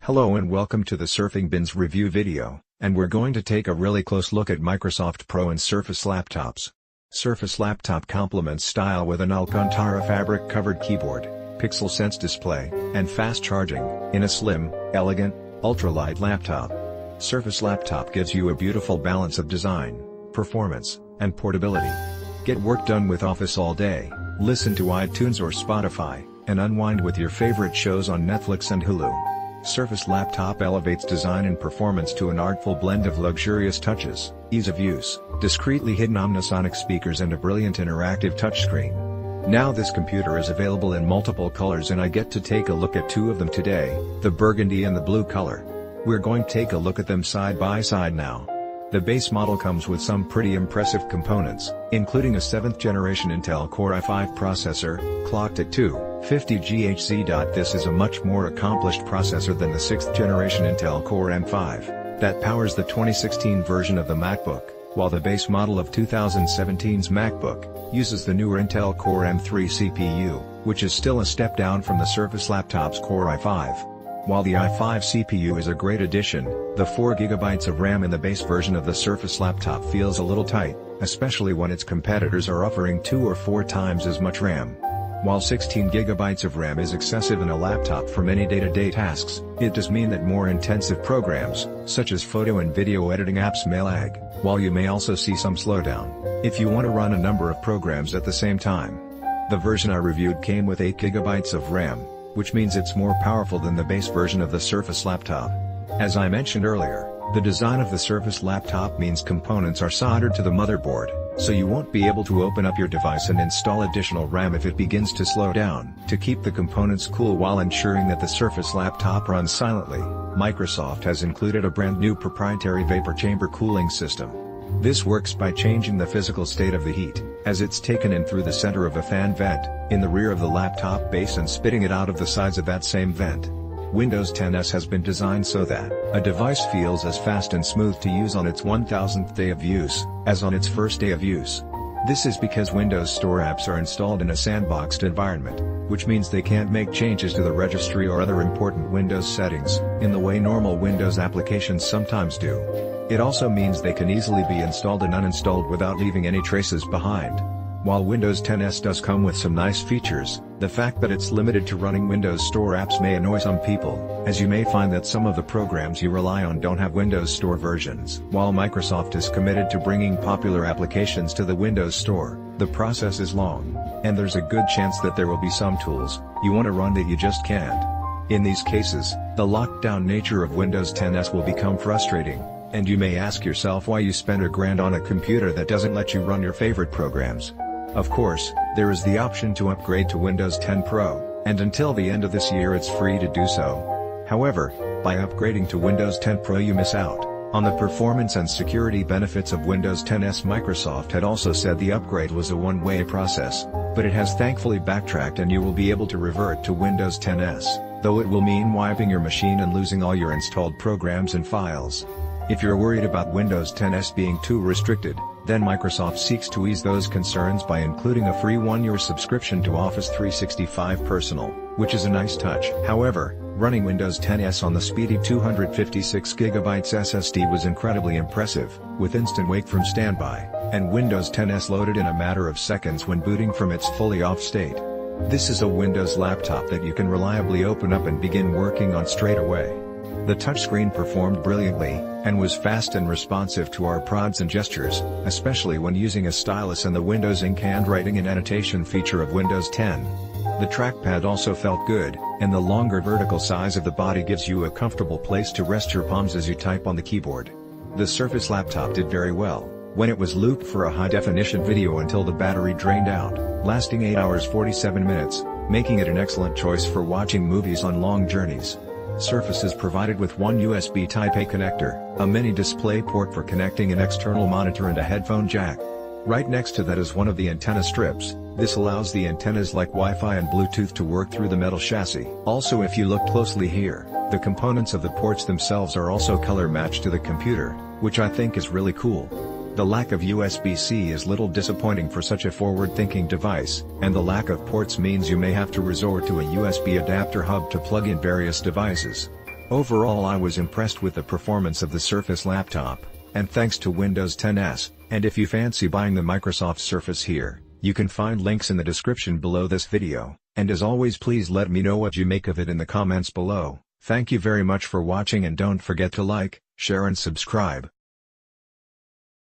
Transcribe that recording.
Hello and welcome to the Surfing Bins review video, and we're going to take a really close look at Microsoft Pro and Surface laptops. Surface laptop complements style with an Alcantara fabric-covered keyboard, Pixel Sense display, and fast charging, in a slim, elegant, ultralight laptop. Surface laptop gives you a beautiful balance of design, performance, and portability. Get work done with Office all day, listen to iTunes or Spotify, and unwind with your favorite shows on Netflix and Hulu. Surface laptop elevates design and performance to an artful blend of luxurious touches, ease of use, discreetly hidden omnisonic speakers and a brilliant interactive touchscreen. Now this computer is available in multiple colors and I get to take a look at two of them today, the burgundy and the blue color. We're going to take a look at them side by side now. The base model comes with some pretty impressive components, including a 7th generation Intel Core i5 processor, clocked at 250 GHz. This is a much more accomplished processor than the 6th generation Intel Core M5, that powers the 2016 version of the MacBook, while the base model of 2017's MacBook uses the newer Intel Core M3 CPU, which is still a step down from the Surface laptop's Core i5. While the i5 CPU is a great addition, the 4GB of RAM in the base version of the Surface laptop feels a little tight, especially when its competitors are offering 2 or 4 times as much RAM. While 16GB of RAM is excessive in a laptop for many day-to-day tasks, it does mean that more intensive programs, such as photo and video editing apps may lag, while you may also see some slowdown, if you want to run a number of programs at the same time. The version I reviewed came with 8GB of RAM, which means it's more powerful than the base version of the Surface laptop. As I mentioned earlier, the design of the Surface laptop means components are soldered to the motherboard, so you won't be able to open up your device and install additional RAM if it begins to slow down. To keep the components cool while ensuring that the Surface laptop runs silently, Microsoft has included a brand new proprietary vapor chamber cooling system. This works by changing the physical state of the heat, as it's taken in through the center of a fan vent, in the rear of the laptop base and spitting it out of the sides of that same vent. Windows 10s has been designed so that a device feels as fast and smooth to use on its 1000th day of use, as on its first day of use. This is because Windows Store apps are installed in a sandboxed environment, which means they can't make changes to the registry or other important Windows settings, in the way normal Windows applications sometimes do. It also means they can easily be installed and uninstalled without leaving any traces behind. While Windows 10s does come with some nice features, the fact that it's limited to running Windows Store apps may annoy some people, as you may find that some of the programs you rely on don't have Windows Store versions. While Microsoft is committed to bringing popular applications to the Windows Store, the process is long, and there's a good chance that there will be some tools you want to run that you just can't. In these cases, the locked-down nature of Windows 10s will become frustrating, and you may ask yourself why you spend $1,000 on a computer that doesn't let you run your favorite programs. Of course, there is the option to upgrade to Windows 10 Pro, and until the end of this year it's free to do so. However, by upgrading to Windows 10 Pro you miss out on the performance and security benefits of Windows 10s. Microsoft had also said the upgrade was a one-way process, but it has thankfully backtracked and you will be able to revert to Windows 10s, though it will mean wiping your machine and losing all your installed programs and files. If you're worried about Windows 10s being too restricted, then Microsoft seeks to ease those concerns by including a free 1-year subscription to Office 365 Personal, which is a nice touch. However, running Windows 10s on the speedy 256GB SSD was incredibly impressive, with instant wake from standby, and Windows 10s loaded in a matter of seconds when booting from its fully off state. This is a Windows laptop that you can reliably open up and begin working on straight away. The touchscreen performed brilliantly, and was fast and responsive to our prods and gestures, especially when using a stylus and the Windows Ink handwriting and annotation feature of Windows 10. The trackpad also felt good, and the longer vertical size of the body gives you a comfortable place to rest your palms as you type on the keyboard. The Surface laptop did very well when it was looped for a high-definition video until the battery drained out, lasting 8 hours 47 minutes, making it an excellent choice for watching movies on long journeys. Surface is provided with one USB Type-A connector, a mini display port for connecting an external monitor and a headphone jack. Right next to that is one of the antenna strips. This allows the antennas like Wi-Fi and Bluetooth to work through the metal chassis. Also, if you look closely here, the components of the ports themselves are also color matched to the computer, which I think is really cool. The lack of USB-C is little disappointing for such a forward-thinking device, and the lack of ports means you may have to resort to a USB adapter hub to plug in various devices. Overall I was impressed with the performance of the Surface laptop, and thanks to Windows 10s, and if you fancy buying the Microsoft Surface here, you can find links in the description below this video, and as always please let me know what you make of it in the comments below. Thank you very much for watching and don't forget to like, share and subscribe.